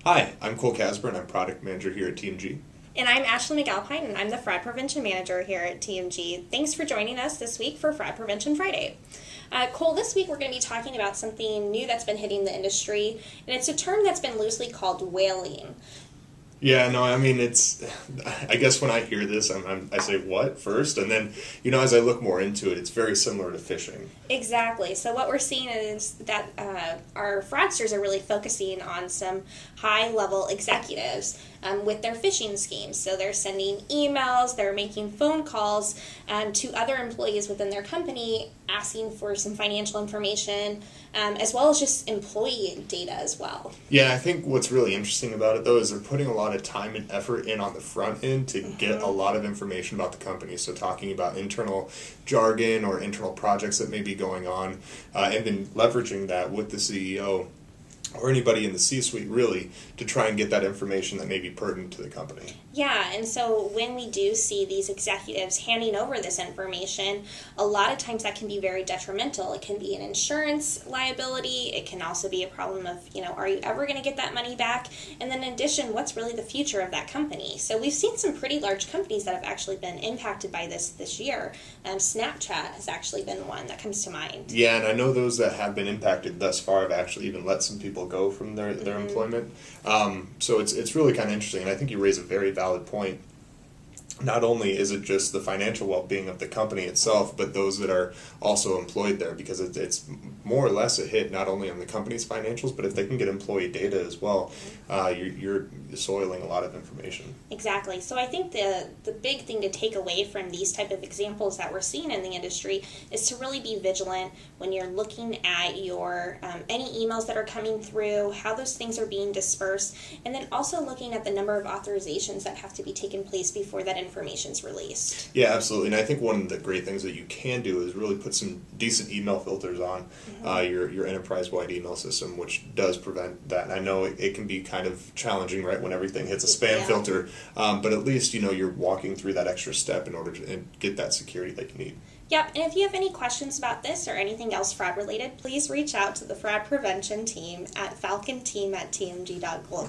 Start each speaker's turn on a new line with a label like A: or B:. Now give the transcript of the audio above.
A: Hi, I'm Cole Casper, and I'm Product Manager here at TMG.
B: And I'm Ashley McAlpine, and I'm the Fraud Prevention Manager here at TMG. Thanks for joining us this week for Fraud Prevention Friday. Cole, this week we're going to be talking about something new that's been hitting the industry, and it's a term that's been loosely called whaling.
A: Yeah, no, I mean, I guess when I hear this, I say, what, first? And then, as I look more into it, it's very similar to phishing.
B: Exactly. So what we're seeing is that our fraudsters are really focusing on some high-level executives with their phishing schemes. So they're sending emails, they're making phone calls to other employees within their company asking for some financial information, as well as just employee data as well.
A: Yeah, I think what's really interesting about it, though, is they're putting a lot of time and effort in on the front end to get a lot of information about the company. So talking about internal jargon or internal projects that may be going on, and then leveraging that with the CEO or anybody in the C-suite, really, to try and get that information that may be pertinent to the company.
B: Yeah, and so when we do see these executives handing over this information, a lot of times that can be very detrimental. It can be an insurance liability. It can also be a problem of, are you ever going to get that money back? And then in addition, what's really the future of that company? So we've seen some pretty large companies that have actually been impacted by this year. Snapchat has actually been one that comes to mind.
A: Yeah, and I know those that have been impacted thus far have actually even let some people go from their employment. So it's really kind of interesting, and I think you raise a very valid point. Not only is it just the financial well-being of the company itself, but those that are also employed there, because it's more or less a hit not only on the company's financials, but if they can get employee data as well, you're soiling a lot of information.
B: Exactly. So I think the big thing to take away from these type of examples that we're seeing in the industry is to really be vigilant when you're looking at your any emails that are coming through, how those things are being dispersed, and then also looking at the number of authorizations that have to be taken place before that information is released.
A: Yeah, absolutely. And I think one of the great things that you can do is really put some decent email filters on your enterprise-wide email system, which does prevent that. And I know it can be kind of challenging, right, when everything hits a spam filter, but at least you're walking through that extra step in order to get that security that you need.
B: Yep, and if you have any questions about this or anything else fraud related, please reach out to the fraud prevention team at falconteam@tmg.global.